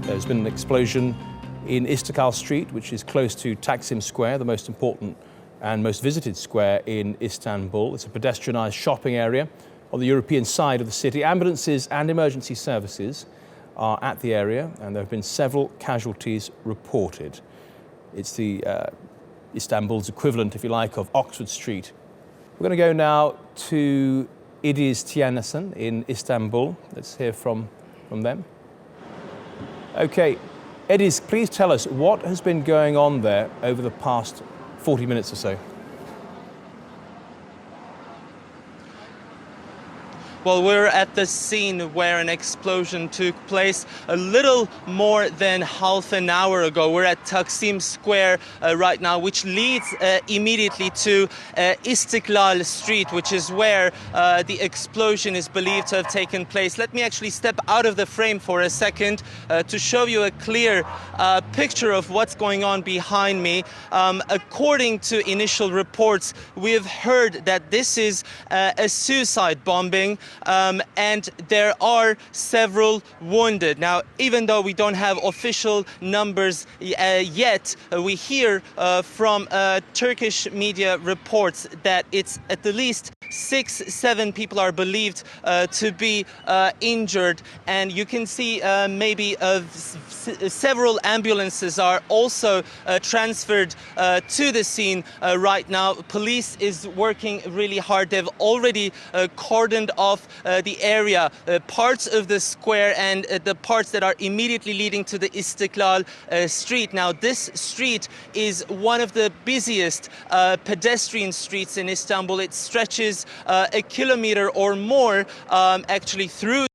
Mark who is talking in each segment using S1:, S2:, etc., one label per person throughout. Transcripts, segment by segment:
S1: There's been an explosion in Istiklal Street, which is close to Taksim Square, the most important and most visited square in Istanbul. It's a pedestrianised shopping area on the European side of the city. Ambulances and emergency services are at the area, and there have been several casualties reported. It's the Istanbul's equivalent, if you like, of Oxford Street. We're going to go now to Ediz Tiyansan in Istanbul. Let's hear from them. Okay, Ediz, please tell us what has been going on there over the past 40 minutes or so.
S2: Well, we're at the scene where an explosion took place a little more than half an hour ago. We're at Taksim Square right now, which leads immediately to Istiklal Street, which is where the explosion is believed to have taken place. Let me actually step out of the frame for a second to show you a clear picture of what's going on behind me. According to initial reports, we have heard that this is a suicide bombing. And there are several wounded. Now, even though we don't have official numbers yet, we hear from Turkish media reports that it's at the least 6-7 people are believed to be injured, and you can see maybe several ambulances are also transferred to the scene right now. Police is working really hard. They've already cordoned off the area, parts of the square and the parts that are immediately leading to the Istiklal Street. Now, this street is one of the busiest pedestrian streets in Istanbul. It stretches a kilometer or more actually through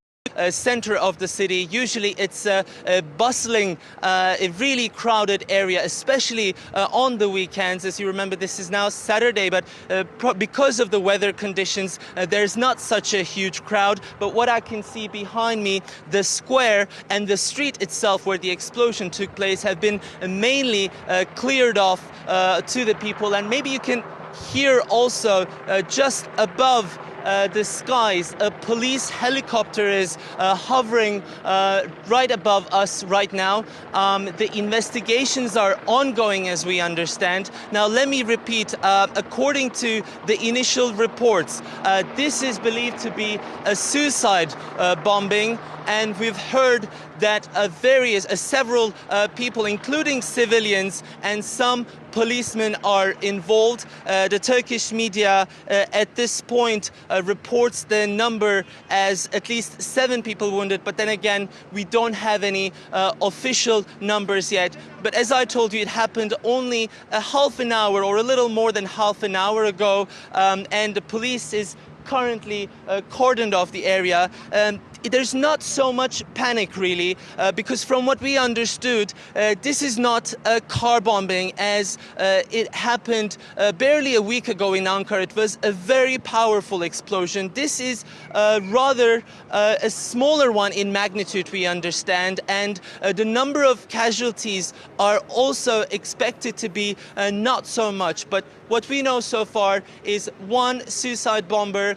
S2: center of the city. Usually it's a bustling, a really crowded area, especially on the weekends. As you remember, this is now Saturday, but because of the weather conditions, there's not such a huge crowd. But what I can see behind me, the square and the street itself where the explosion took place have been mainly cleared off to the people. And maybe you can hear also just above the skies, a police helicopter is hovering right above us right now. The investigations are ongoing, as we understand. Now, let me repeat, according to the initial reports, this is believed to be a suicide bombing, and we've heard that several people, including civilians and some policemen, are involved. The Turkish media at this point reports the number as at least 7 people wounded, but then again, we don't have any official numbers yet. But as I told you, it happened only a half an hour or a little more than half an hour ago, and the police is currently cordoned off the area. There's not so much panic, really, because from what we understood, this is not a car bombing as it happened barely a week ago in Ankara. It was a very powerful explosion. This is rather a smaller one in magnitude, we understand, and the number of casualties are also expected to be not so much. But what we know so far is one suicide bomber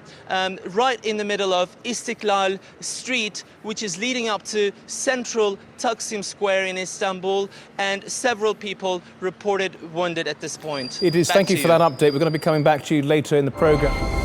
S2: right in the middle of Istiklal Street, which is leading up to central Taksim Square in Istanbul, and several people reported wounded at this point.
S1: It is. Thank you for that update. We're going to be coming back to you later in the programme.